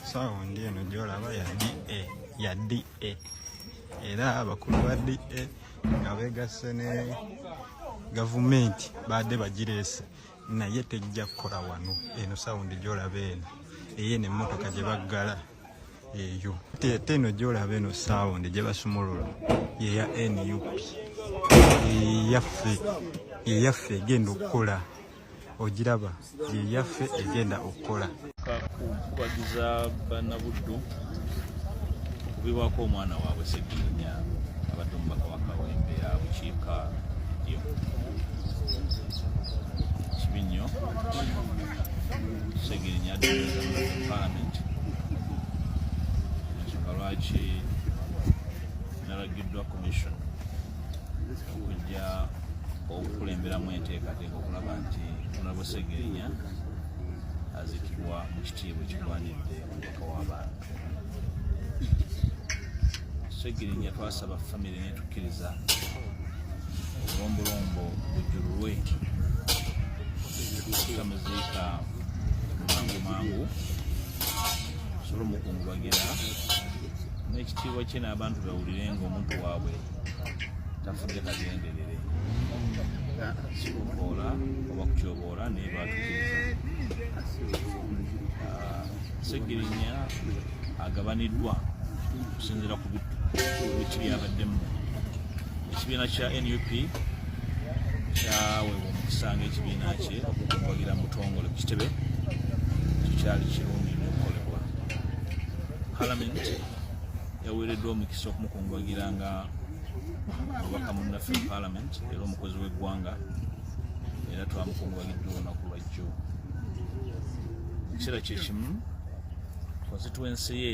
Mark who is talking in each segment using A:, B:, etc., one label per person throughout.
A: Saundi eno gy'olaba ya DA era abakulu ba DA nga beegasse ne gavumenti badde bagireese naye tejja kukola wano. Eno saundi gy'olaba eno eyo n'emmotoka gye baggala eyo. Ate eno gy'olaba eno saundi gye basumulula yeya NUP yeyaffe egenda okukola. Ogiraba yeyaffe egenda okukola.
B: Kubagiza bannabuddu okubibwako omwana waabwe Sseggirinya abadde omubaka wa Kawempe ya bukiika ddyo. Kibi nnyo Sseggirinya addiriza mu paalamenti, ensonga lwaki nalagiddwa commission okujja okukulemberamu enteekateeka okulaba nti Honorable Sseggirinya azikibwa mu kitiibwa ekigwanidde omubaka w'abantu. Sseggirinya twasaba famire netukkiriza olombolombo bujjululwe tutamuziika mangu sobola omukungubagira n'ekitiibwa kye n'abantu bawulire ng'omuntu waabwe tafudde kagenderere sikukoola oba kutyoboola naye baatukkiriza. Sseggirinya agabaniddwa okusinziira ku biti byabaddemu. Ekibiina kya NUP kyaweebwa omukisa ng'ekibiina kye okukungubagira mu butongole ku kitebe kikyali kirungi n'okukolebwa. Paalamenti yaweereddwa omukisa okumukungubagira nga obubaka munnaffe mu paalamenti era omukozi w'eggwanga, era twamukungubagidde olunaku lwajjo. Mu kiseera kyekimu constituency ye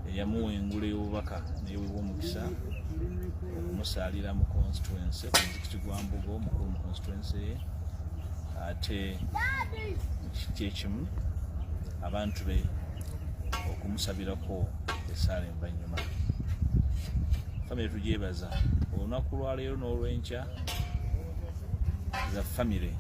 B: eyamuwengula ey'obubaka neyeweebwa omukisa okumusaalira mu constituency ku muzikiti gwa Mbugo mukulu mu constituency ye. Ate mu kiti ekimu abantu be okumusabirako essaala envanyuma. Famire tugyebaza olunaku lwaleero n'olwenkya za famire